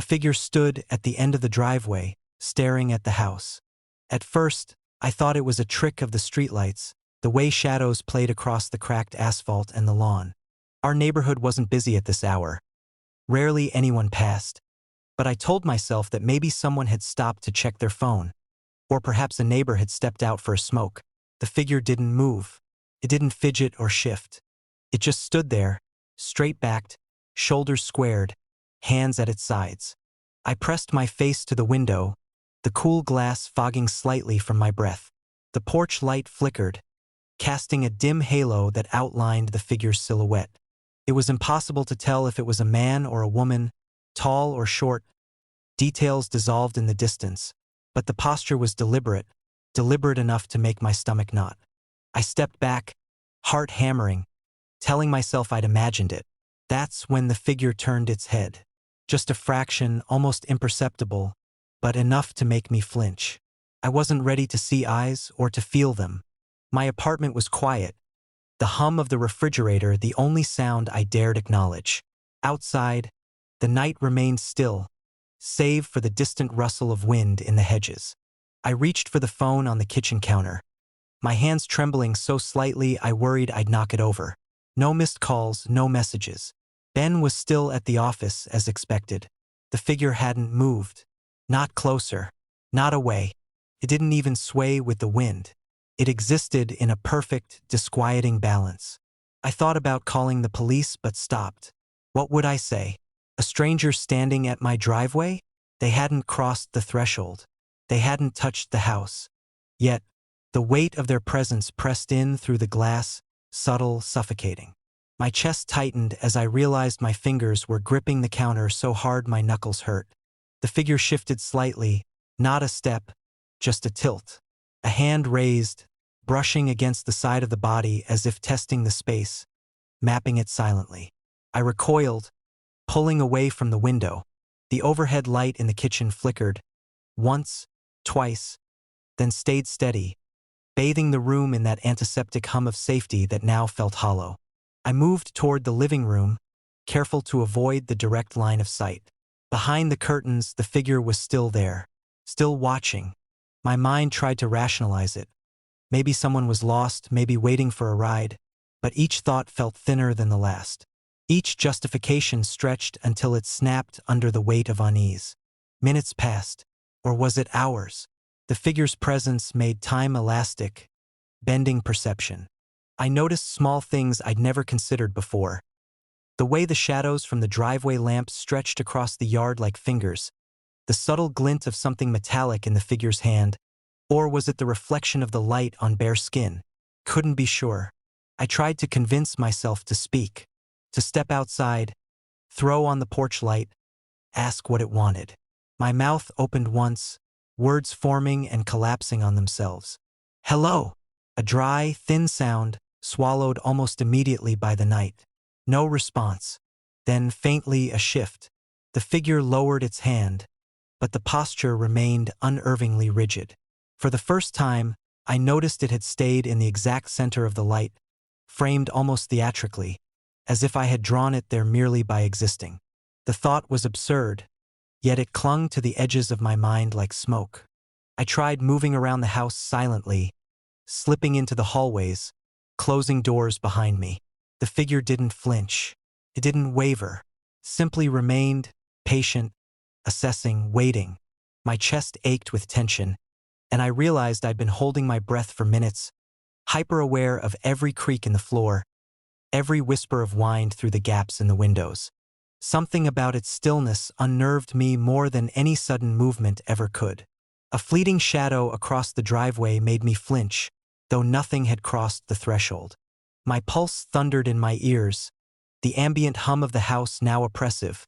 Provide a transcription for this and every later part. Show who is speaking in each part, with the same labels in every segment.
Speaker 1: figure stood at the end of the driveway, staring at the house. At first, I thought it was a trick of the streetlights, the way shadows played across the cracked asphalt and the lawn. Our neighborhood wasn't busy at this hour. Rarely anyone passed. But I told myself that maybe someone had stopped to check their phone. Or perhaps a neighbor had stepped out for a smoke. The figure didn't move. It didn't fidget or shift. It just stood there, straight-backed, shoulders squared, hands at its sides. I pressed my face to the window, the cool glass fogging slightly from my breath. The porch light flickered, casting a dim halo that outlined the figure's silhouette. It was impossible to tell if it was a man or a woman, tall or short. Details dissolved in the distance, but the posture was deliberate enough to make my stomach knot. I stepped back, heart hammering, telling myself I'd imagined it. That's when the figure turned its head. Just a fraction, almost imperceptible, but enough to make me flinch. I wasn't ready to see eyes or to feel them. My apartment was quiet. The hum of the refrigerator, the only sound I dared acknowledge. Outside, the night remained still, save for the distant rustle of wind in the hedges. I reached for the phone on the kitchen counter, my hands trembling so slightly I worried I'd knock it over. No missed calls, no messages. Ben was still at the office as expected. The figure hadn't moved. Not closer. Not away. It didn't even sway with the wind. It existed in a perfect, disquieting balance. I thought about calling the police but stopped. What would I say? A stranger standing at my driveway? They hadn't crossed the threshold. They hadn't touched the house. Yet, the weight of their presence pressed in through the glass, subtle, suffocating. My chest tightened as I realized my fingers were gripping the counter so hard my knuckles hurt. The figure shifted slightly, not a step, just a tilt. A hand raised, brushing against the side of the body as if testing the space, mapping it silently. I recoiled, pulling away from the window. The overhead light in the kitchen flickered, once, twice, then stayed steady, bathing the room in that antiseptic hum of safety that now felt hollow. I moved toward the living room, careful to avoid the direct line of sight. Behind the curtains, the figure was still there, still watching. My mind tried to rationalize it. Maybe someone was lost, maybe waiting for a ride, but each thought felt thinner than the last. Each justification stretched until it snapped under the weight of unease. Minutes passed, or was it hours? The figure's presence made time elastic, bending perception. I noticed small things I'd never considered before. The way the shadows from the driveway lamp stretched across the yard like fingers, the subtle glint of something metallic in the figure's hand, or was it the reflection of the light on bare skin? Couldn't be sure. I tried to convince myself to speak, to step outside, throw on the porch light, ask what it wanted. My mouth opened once, words forming and collapsing on themselves. Hello! A dry, thin sound, swallowed almost immediately by the night. No response. Then faintly a shift. The figure lowered its hand, but the posture remained unnervingly rigid. For the first time, I noticed it had stayed in the exact center of the light, framed almost theatrically, as if I had drawn it there merely by existing. The thought was absurd, yet it clung to the edges of my mind like smoke. I tried moving around the house silently, slipping into the hallways, closing doors behind me. The figure didn't flinch. It didn't waver. Simply remained, patient, assessing, waiting. My chest ached with tension, and I realized I'd been holding my breath for minutes, hyper-aware of every creak in the floor, every whisper of wind through the gaps in the windows. Something about its stillness unnerved me more than any sudden movement ever could. A fleeting shadow across the driveway made me flinch, though nothing had crossed the threshold. My pulse thundered in my ears, the ambient hum of the house now oppressive,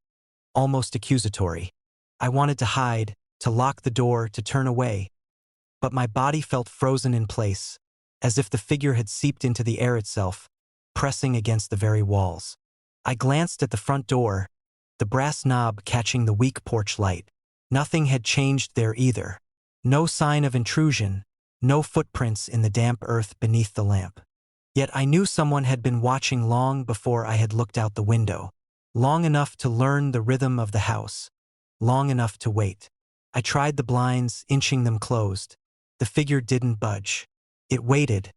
Speaker 1: almost accusatory. I wanted to hide, to lock the door, to turn away, but my body felt frozen in place, as if the figure had seeped into the air itself, pressing against the very walls. I glanced at the front door, the brass knob catching the weak porch light. Nothing had changed there either. No sign of intrusion, no footprints in the damp earth beneath the lamp. Yet I knew someone had been watching long before I had looked out the window, long enough to learn the rhythm of the house, long enough to wait. I tried the blinds, inching them closed. The figure didn't budge. It waited,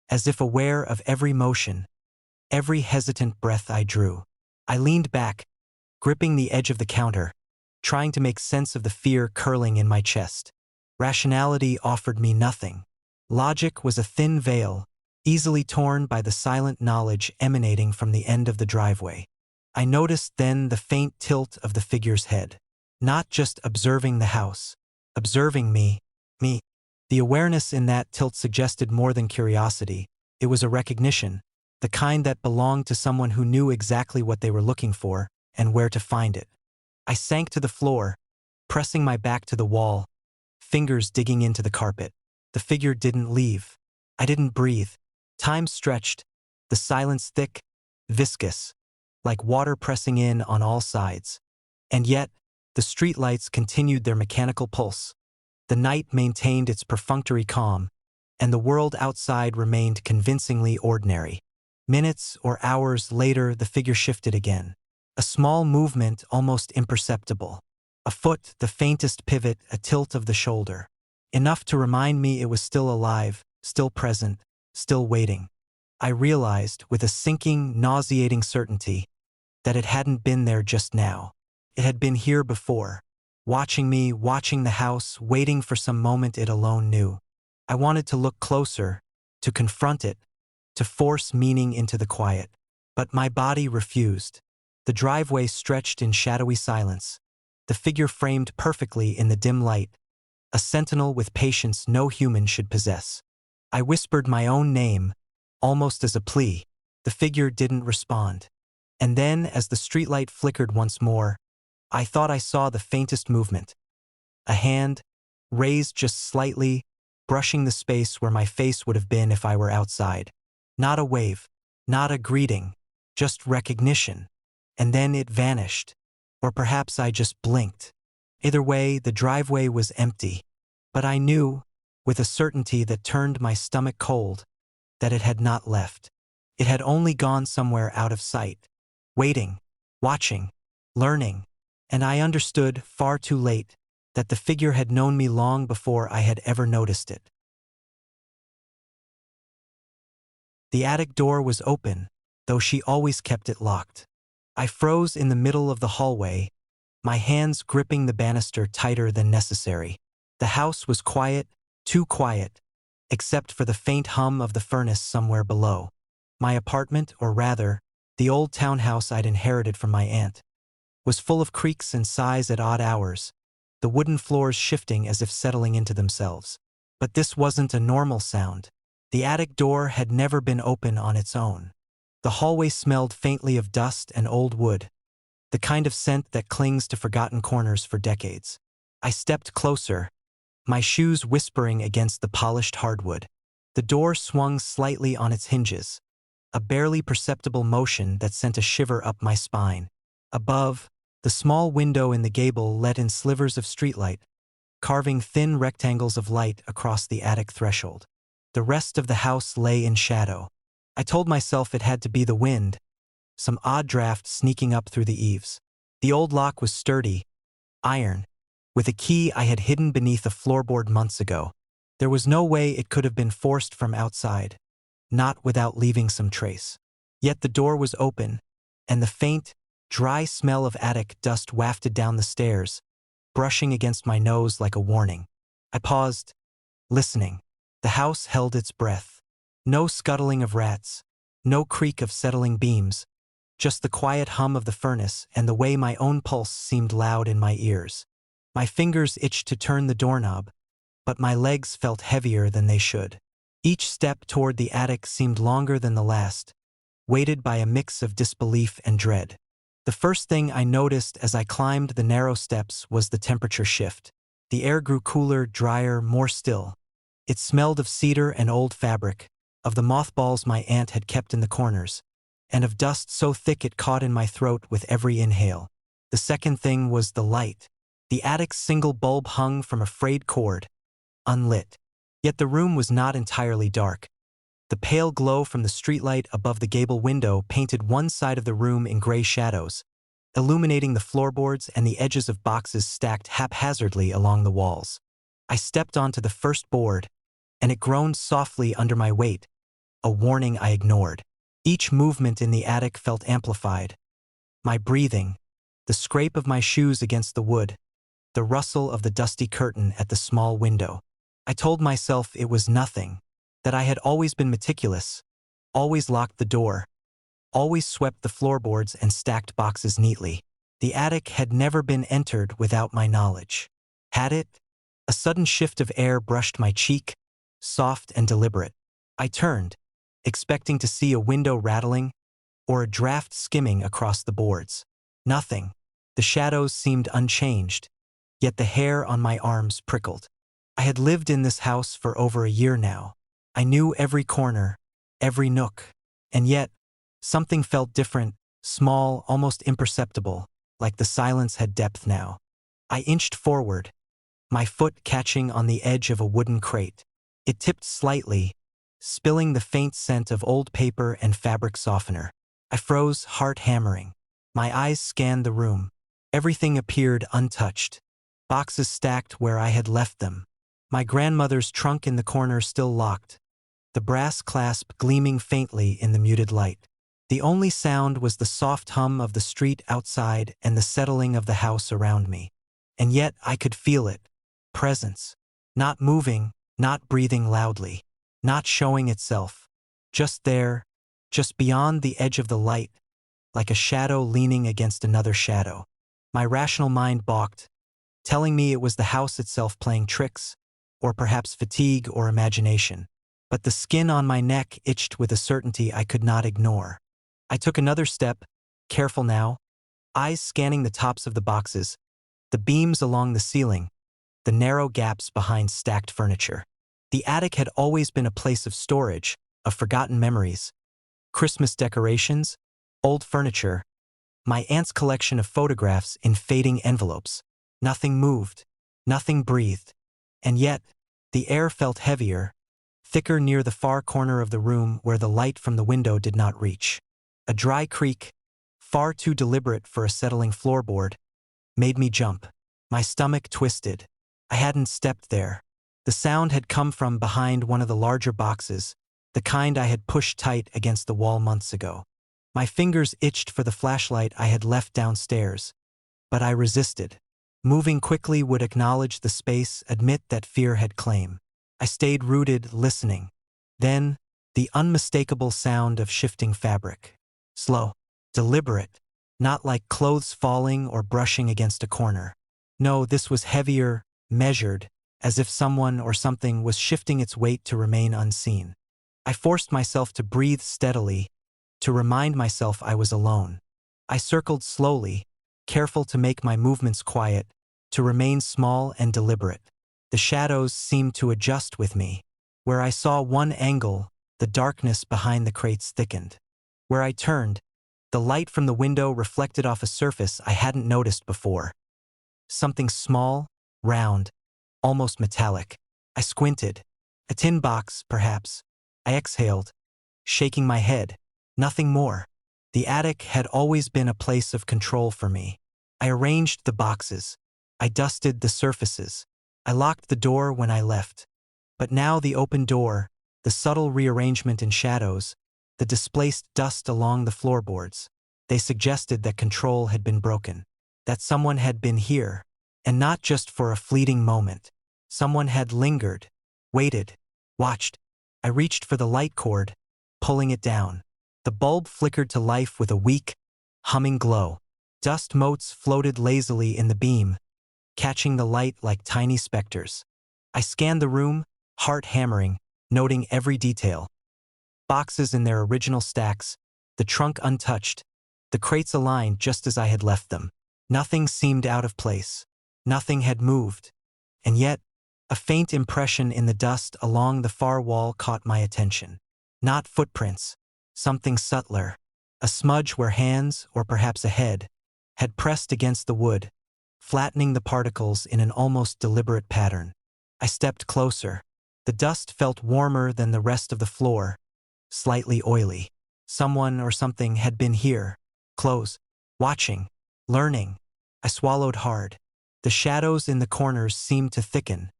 Speaker 1: as if aware of every motion, every hesitant breath I drew. I leaned back, gripping the edge of the counter, trying to make sense of the fear curling in my chest. Rationality offered me nothing. Logic was a thin veil, easily torn by the silent knowledge emanating from the end of the driveway. I noticed then the faint tilt of the figure's head. Not just observing the house, observing me. The awareness in that tilt suggested more than curiosity. It was a recognition, the kind that belonged to someone who knew exactly what they were looking for and where to find it. I sank to the floor, pressing my back to the wall, fingers digging into the carpet. The figure didn't leave. I didn't breathe. Time stretched, the silence thick, viscous, like water pressing in on all sides. And yet, the streetlights continued their mechanical pulse. The night maintained its perfunctory calm, and the world outside remained convincingly ordinary. Minutes or hours later, the figure shifted again. A small movement, almost imperceptible. A foot, the faintest pivot, a tilt of the shoulder. Enough to remind me it was still alive, still present, still waiting. I realized, with a sinking, nauseating certainty, that it hadn't been there just now. It had been here before, watching me, watching the house, waiting for some moment it alone knew. I wanted to look closer, to confront it, to force meaning into the quiet. But my body refused. The driveway stretched in shadowy silence, the figure framed perfectly in the dim light, a sentinel with patience no human should possess. I whispered my own name, almost as a plea. The figure didn't respond. And then, as the streetlight flickered once more, I thought I saw the faintest movement. A hand, raised just slightly, brushing the space where my face would have been if I were outside. Not a wave, not a greeting, just recognition. And then it vanished. Or perhaps I just blinked. Either way, the driveway was empty. But I knew, with a certainty that turned my stomach cold, that it had not left. It had only gone somewhere out of sight, waiting, watching, learning. And I understood, far too late, that the figure had known me long before I had ever noticed it. The attic door was open, though she always kept it locked. I froze in the middle of the hallway, my hands gripping the banister tighter than necessary. The house was quiet, too quiet, except for the faint hum of the furnace somewhere below. My apartment, or rather, the old townhouse I'd inherited from my aunt, was full of creaks and sighs at odd hours, the wooden floors shifting as if settling into themselves. But this wasn't a normal sound. The attic door had never been open on its own. The hallway smelled faintly of dust and old wood, the kind of scent that clings to forgotten corners for decades. I stepped closer, my shoes whispering against the polished hardwood. The door swung slightly on its hinges, a barely perceptible motion that sent a shiver up my spine. Above, the small window in the gable let in slivers of streetlight, carving thin rectangles of light across the attic threshold. The rest of the house lay in shadow. I told myself it had to be the wind, some odd draft sneaking up through the eaves. The old lock was sturdy, iron, with a key I had hidden beneath a floorboard months ago. There was no way it could have been forced from outside, not without leaving some trace. Yet the door was open, and the faint, dry smell of attic dust wafted down the stairs, brushing against my nose like a warning. I paused, listening. The house held its breath. No scuttling of rats, no creak of settling beams, just the quiet hum of the furnace and the way my own pulse seemed loud in my ears. My fingers itched to turn the doorknob, but my legs felt heavier than they should. Each step toward the attic seemed longer than the last, weighted by a mix of disbelief and dread. The first thing I noticed as I climbed the narrow steps was the temperature shift. The air grew cooler, drier, more still. It smelled of cedar and old fabric, of the mothballs my aunt had kept in the corners, and of dust so thick it caught in my throat with every inhale. The second thing was the light. The attic's single bulb hung from a frayed cord, unlit. Yet the room was not entirely dark. The pale glow from the streetlight above the gable window painted one side of the room in gray shadows, illuminating the floorboards and the edges of boxes stacked haphazardly along the walls. I stepped onto the first board, and it groaned softly under my weight, a warning I ignored. Each movement in the attic felt amplified. My breathing, the scrape of my shoes against the wood, the rustle of the dusty curtain at the small window. I told myself it was nothing, that I had always been meticulous, always locked the door, always swept the floorboards and stacked boxes neatly. The attic had never been entered without my knowledge. Had it? A sudden shift of air brushed my cheek, soft and deliberate. I turned, expecting to see a window rattling or a draft skimming across the boards. Nothing. The shadows seemed unchanged, yet the hair on my arms prickled. I had lived in this house for over a year now. I knew every corner, every nook, and yet, something felt different, small, almost imperceptible, like the silence had depth now. I inched forward, my foot catching on the edge of a wooden crate. It tipped slightly, spilling the faint scent of old paper and fabric softener. I froze, heart hammering. My eyes scanned the room. Everything appeared untouched. Boxes stacked where I had left them. My grandmother's trunk in the corner still locked, the brass clasp gleaming faintly in the muted light. The only sound was the soft hum of the street outside and the settling of the house around me. And yet I could feel it. Presence. Not moving, not breathing loudly, not showing itself. Just there, just beyond the edge of the light, like a shadow leaning against another shadow. My rational mind balked, telling me it was the house itself playing tricks, or perhaps fatigue or imagination. But the skin on my neck itched with a certainty I could not ignore. I took another step, careful now, eyes scanning the tops of the boxes, the beams along the ceiling, the narrow gaps behind stacked furniture. The attic had always been a place of storage, of forgotten memories. Christmas decorations, old furniture, my aunt's collection of photographs in fading envelopes. Nothing moved, nothing breathed. And yet, the air felt heavier, thicker near the far corner of the room where the light from the window did not reach. A dry creak, far too deliberate for a settling floorboard, made me jump. My stomach twisted. I hadn't stepped there. The sound had come from behind one of the larger boxes, the kind I had pushed tight against the wall months ago. My fingers itched for the flashlight I had left downstairs, but I resisted. Moving quickly would acknowledge the space, admit that fear had claim. I stayed rooted, listening. Then, the unmistakable sound of shifting fabric. Slow, deliberate, not like clothes falling or brushing against a corner. No, this was heavier, measured, as if someone or something was shifting its weight to remain unseen. I forced myself to breathe steadily, to remind myself I was alone. I circled slowly, careful to make my movements quiet, to remain small and deliberate. The shadows seemed to adjust with me. Where I saw one angle, the darkness behind the crates thickened. Where I turned, the light from the window reflected off a surface I hadn't noticed before. Something small, round, almost metallic. I squinted. A tin box, perhaps. I exhaled, shaking my head. Nothing more. The attic had always been a place of control for me. I arranged the boxes. I dusted the surfaces. I locked the door when I left. But now the open door, the subtle rearrangement in shadows, the displaced dust along the floorboards, they suggested that control had been broken, that someone had been here, and not just for a fleeting moment. Someone had lingered, waited, watched. I reached for the light cord, pulling it down. The bulb flickered to life with a weak, humming glow. Dust motes floated lazily in the beam, catching the light like tiny specters. I scanned the room, heart hammering, noting every detail. Boxes in their original stacks, the trunk untouched, the crates aligned just as I had left them. Nothing seemed out of place. Nothing had moved. And yet, a faint impression in the dust along the far wall caught my attention. Not footprints, something subtler. A smudge where hands, or perhaps a head, had pressed against the wood, flattening the particles in an almost deliberate pattern. I stepped closer. The dust felt warmer than the rest of the floor, slightly oily. Someone or something had been here, close, watching, Learning. I swallowed hard. The shadows in the corners seemed to thicken,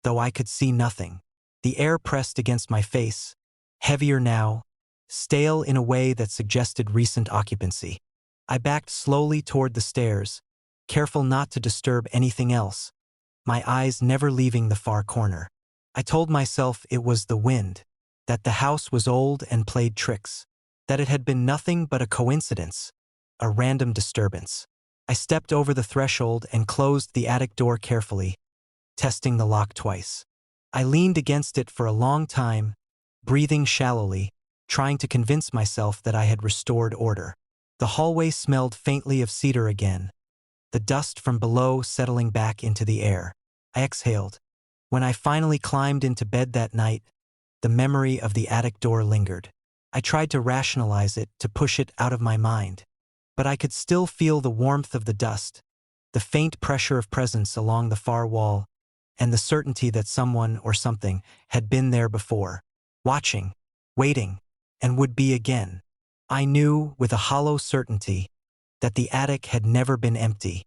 Speaker 1: though I could see nothing. The air pressed against my face, heavier now, stale in a way that suggested recent occupancy. I backed slowly toward the stairs, careful not to disturb anything else, my eyes never leaving the far corner. I told myself it was the wind, that the house was old and played tricks, that it had been nothing but a coincidence, a random disturbance. I stepped over the threshold and closed the attic door carefully, testing the lock twice. I leaned against it for a long time, breathing shallowly, trying to convince myself that I had restored order. The hallway smelled faintly of cedar again, the dust from below settling back into the air. I exhaled. When I finally climbed into bed that night, the memory of the attic door lingered. I tried to rationalize it, to push it out of my mind. But I could still feel the warmth of the dust, the faint pressure of presence along the far wall, and the certainty that someone or something had been there before, watching, waiting, and would be again. I knew, with a hollow certainty, that the attic had never been empty.